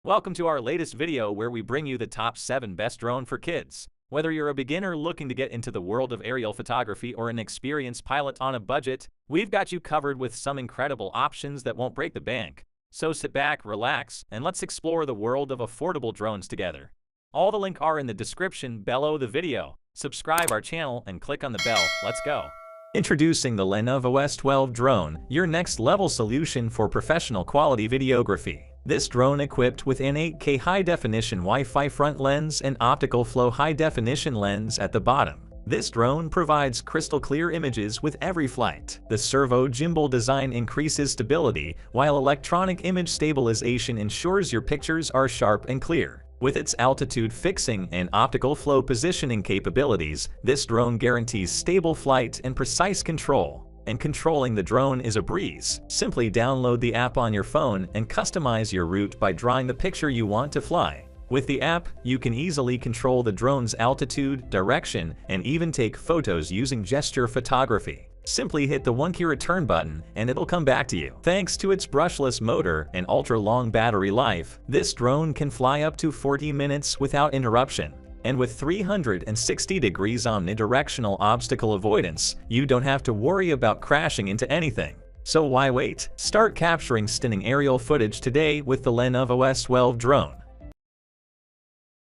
Welcome to our latest video where we bring you the top 7 best drone for kids. Whether you're a beginner looking to get into the world of aerial photography or an experienced pilot on a budget, we've got you covered with some incredible options that won't break the bank. So sit back, relax, and let's explore the world of affordable drones together. All the links are in the description below the video. Subscribe our channel and click on the bell. Let's go. Introducing the Lenovo S12 drone, your next level solution for professional quality videography. This drone equipped with an 8K high-definition Wi-Fi front lens and optical flow high-definition lens at the bottom. This drone provides crystal-clear images with every flight. The servo gimbal design increases stability, while electronic image stabilization ensures your pictures are sharp and clear. With its altitude fixing and optical flow positioning capabilities, this drone guarantees stable flight and precise control. And controlling the drone is a breeze. Simply download the app on your phone and customize your route by drawing the picture you want to fly. With the app, you can easily control the drone's altitude, direction, and even take photos using gesture photography. Simply hit the 1-key return button and it'll come back to you. Thanks to its brushless motor and ultra-long battery life, this drone can fly up to 40 minutes without interruption. And with 360 degrees omnidirectional obstacle avoidance, you don't have to worry about crashing into anything. So why wait? Start capturing stunning aerial footage today with the Lenovo S12 drone.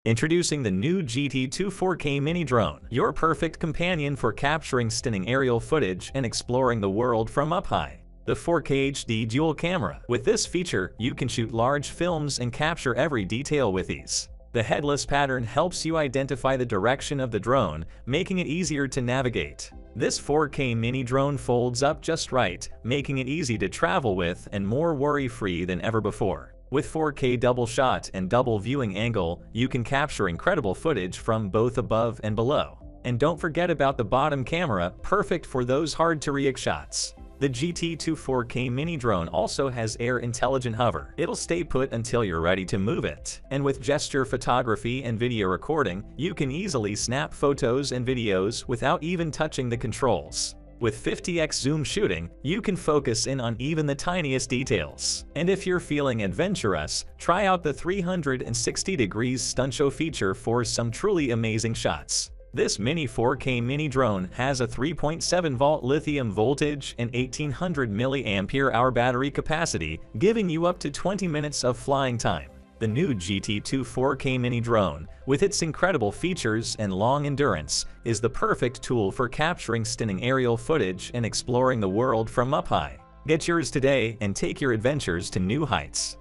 Introducing the new GT2 4K mini drone, your perfect companion for capturing stunning aerial footage and exploring the world from up high. The 4K HD dual camera. With this feature, you can shoot large films and capture every detail with ease. The headless pattern helps you identify the direction of the drone, making it easier to navigate. This 4K mini drone folds up just right, making it easy to travel with and more worry-free than ever before. With 4K double shot and double viewing angle, you can capture incredible footage from both above and below. And don't forget about the bottom camera, perfect for those hard-to-reach shots. The GT2 4K mini drone also has Air Intelligent Hover. It'll stay put until you're ready to move it. And with gesture photography and video recording, you can easily snap photos and videos without even touching the controls. With 50x zoom shooting, you can focus in on even the tiniest details. And if you're feeling adventurous, try out the 360 degrees stunt show feature for some truly amazing shots. This mini 4K mini drone has a 3.7-volt lithium voltage and 1800 mAh battery capacity, giving you up to 20 minutes of flying time. The new GT2 4K mini drone, with its incredible features and long endurance, is the perfect tool for capturing stunning aerial footage and exploring the world from up high. Get yours today and take your adventures to new heights.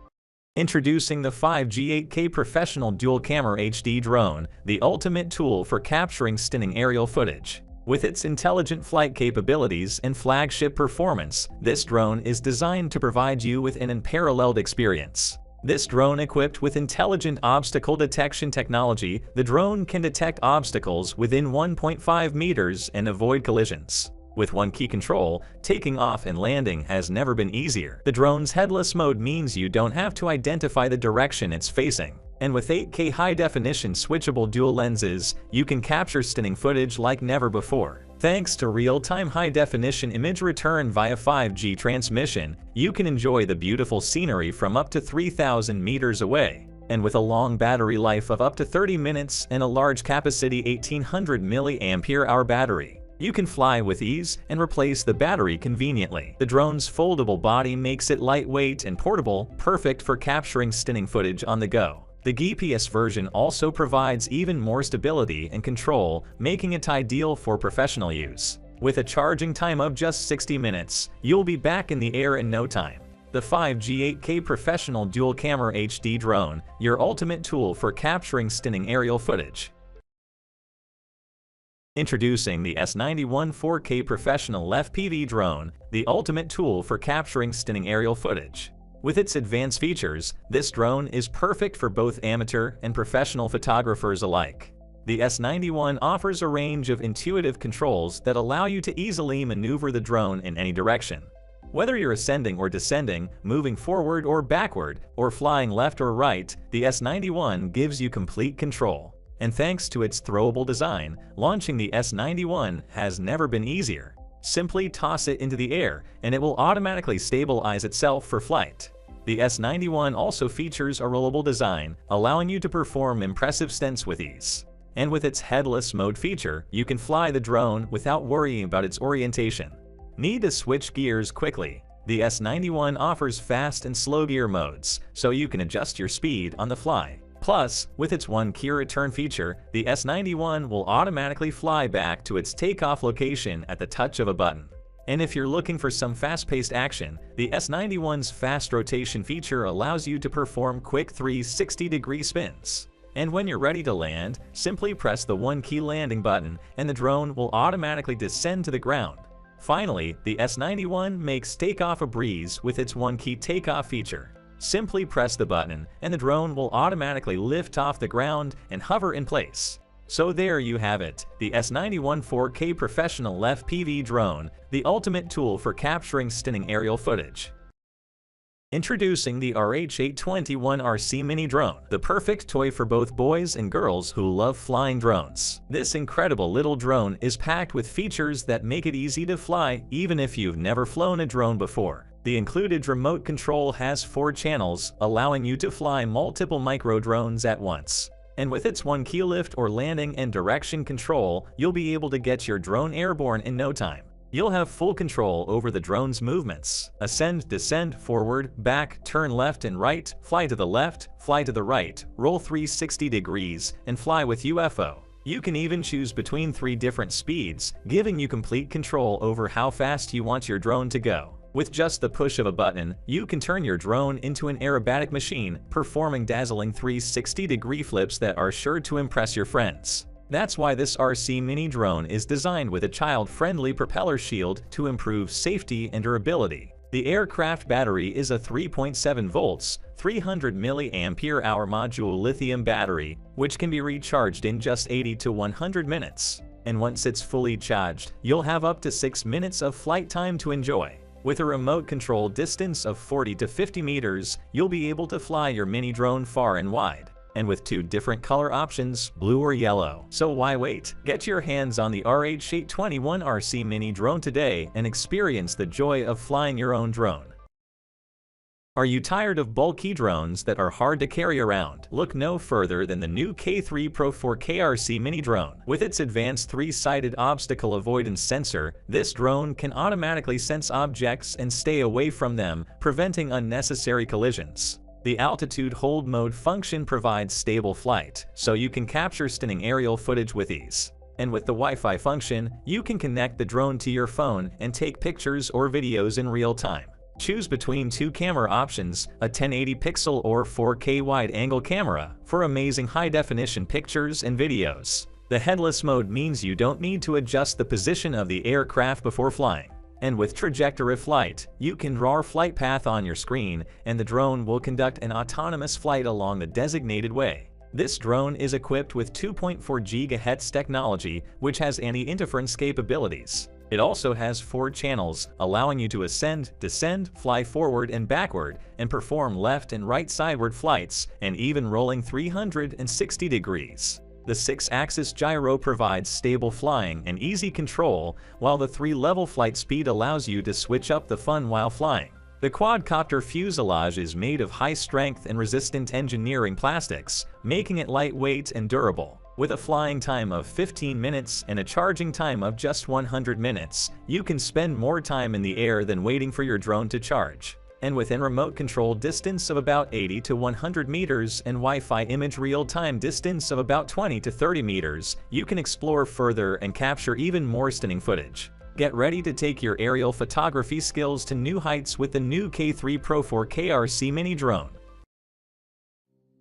Introducing the 5G 8K Professional Dual Camera HD Drone, the ultimate tool for capturing stunning aerial footage. With its intelligent flight capabilities and flagship performance, this drone is designed to provide you with an unparalleled experience. This drone equipped with intelligent obstacle detection technology, the drone can detect obstacles within 1.5 meters and avoid collisions. With 1-key control, taking off and landing has never been easier. The drone's headless mode means you don't have to identify the direction it's facing. And with 8K high-definition switchable dual lenses, you can capture stunning footage like never before. Thanks to real-time high-definition image return via 5G transmission, you can enjoy the beautiful scenery from up to 3,000 meters away. And with a long battery life of up to 30 minutes and a large capacity 1800 mAh battery, you can fly with ease and replace the battery conveniently. The drone's foldable body makes it lightweight and portable, perfect for capturing stunning footage on the go. The GPS version also provides even more stability and control, making it ideal for professional use. With a charging time of just 60 minutes, you'll be back in the air in no time. The 5G 8K Professional Dual Camera HD Drone, your ultimate tool for capturing stunning aerial footage. Introducing the S91 4K Professional FPV Drone, the ultimate tool for capturing stunning aerial footage. With its advanced features, this drone is perfect for both amateur and professional photographers alike. The S91 offers a range of intuitive controls that allow you to easily maneuver the drone in any direction. Whether you're ascending or descending, moving forward or backward, or flying left or right, the S91 gives you complete control. And thanks to its throwable design, launching the S91 has never been easier. Simply toss it into the air, and it will automatically stabilize itself for flight. The S91 also features a rollable design, allowing you to perform impressive stunts with ease. And with its headless mode feature, you can fly the drone without worrying about its orientation. Need to switch gears quickly? The S91 offers fast and slow gear modes, so you can adjust your speed on the fly. Plus, with its one-key return feature, the S91 will automatically fly back to its takeoff location at the touch of a button. And if you're looking for some fast-paced action, the S91's fast rotation feature allows you to perform quick 360-degree spins. And when you're ready to land, simply press the one-key landing button and the drone will automatically descend to the ground. Finally, the S91 makes takeoff a breeze with its one-key takeoff feature. Simply press the button and the drone will automatically lift off the ground and hover in place. So there you have it, the S91 4K Professional FPV drone, the ultimate tool for capturing stunning aerial footage. Introducing the RH821RC Mini Drone, the perfect toy for both boys and girls who love flying drones. This incredible little drone is packed with features that make it easy to fly even if you've never flown a drone before. The included remote control has 4 channels, allowing you to fly multiple micro drones at once. And with its one-key lift or landing and direction control, you'll be able to get your drone airborne in no time. You'll have full control over the drone's movements. Ascend, descend, forward, back, turn left and right, fly to the left, fly to the right, roll 360 degrees, and fly with UFO. You can even choose between 3 different speeds, giving you complete control over how fast you want your drone to go. With just the push of a button, you can turn your drone into an aerobatic machine, performing dazzling 360-degree flips that are sure to impress your friends. That's why this RC Mini Drone is designed with a child-friendly propeller shield to improve safety and durability. The aircraft battery is a 3.7 volts, 300 mAh module lithium battery, which can be recharged in just 80 to 100 minutes. And once it's fully charged, you'll have up to 6 minutes of flight time to enjoy. With a remote control distance of 40 to 50 meters, you'll be able to fly your mini drone far and wide. And with 2 different color options, blue or yellow. So why wait? Get your hands on the RH821RC Mini Drone today and experience the joy of flying your own drone. Are you tired of bulky drones that are hard to carry around? Look no further than the new K3 Pro 4K RC Mini Drone. With its advanced 3-sided obstacle avoidance sensor, this drone can automatically sense objects and stay away from them, preventing unnecessary collisions. The altitude hold mode function provides stable flight, so you can capture stunning aerial footage with ease. And with the Wi-Fi function, you can connect the drone to your phone and take pictures or videos in real time. Choose between 2 camera options, a 1080 pixel or 4K wide-angle camera, for amazing high-definition pictures and videos. The headless mode means you don't need to adjust the position of the aircraft before flying. And with trajectory flight, you can draw a flight path on your screen, and the drone will conduct an autonomous flight along the designated way. This drone is equipped with 2.4 GHz technology, which has anti-interference capabilities. It also has 4 channels, allowing you to ascend, descend, fly forward and backward, and perform left and right sideward flights, and even rolling 360 degrees. The 6-axis gyro provides stable flying and easy control, while the 3-level flight speed allows you to switch up the fun while flying. The quadcopter fuselage is made of high-strength and resistant engineering plastics, making it lightweight and durable. With a flying time of 15 minutes and a charging time of just 100 minutes, you can spend more time in the air than waiting for your drone to charge. And within remote control distance of about 80 to 100 meters and Wi-Fi image real-time distance of about 20 to 30 meters, you can explore further and capture even more stunning footage. Get ready to take your aerial photography skills to new heights with the new K3 Pro 4K RC Mini Drone.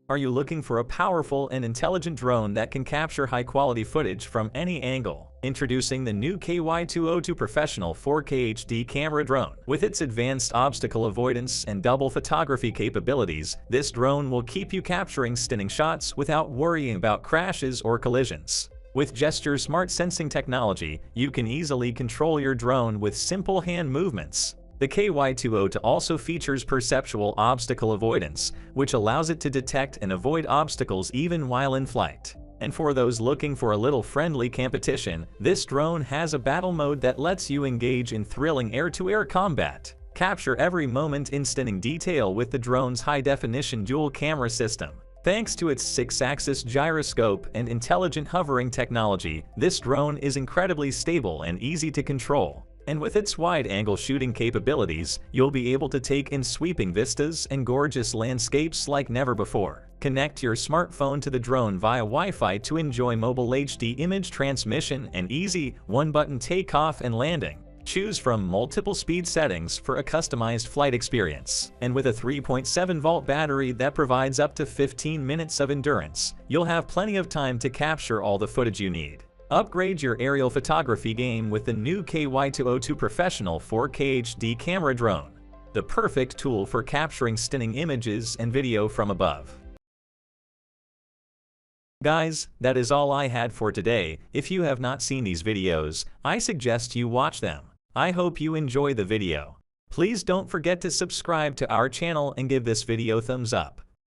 Are you looking for a powerful and intelligent drone that can capture high-quality footage from any angle? Introducing the new KY202 Professional 4K HD Camera Drone. With its advanced obstacle avoidance and double photography capabilities, this drone will keep you capturing stunning shots without worrying about crashes or collisions. With Gesture Smart Sensing technology, you can easily control your drone with simple hand movements. The KY202 also features perceptual obstacle avoidance, which allows it to detect and avoid obstacles even while in flight. And for those looking for a little friendly competition, this drone has a battle mode that lets you engage in thrilling air-to-air combat. Capture every moment in stunning detail with the drone's high-definition dual-camera system. Thanks to its 6-axis gyroscope and intelligent hovering technology, this drone is incredibly stable and easy to control. And with its wide-angle shooting capabilities, you'll be able to take in sweeping vistas and gorgeous landscapes like never before. Connect your smartphone to the drone via Wi-Fi to enjoy mobile HD image transmission and easy, one-button takeoff and landing. Choose from multiple speed settings for a customized flight experience. And with a 3.7-volt battery that provides up to 15 minutes of endurance, you'll have plenty of time to capture all the footage you need. Upgrade your aerial photography game with the new KY202 Professional 4K HD camera drone, the perfect tool for capturing stunning images and video from above. Guys, that is all I had for today. If you have not seen these videos, I suggest you watch them. I hope you enjoy the video. Please don't forget to subscribe to our channel and give this video thumbs up.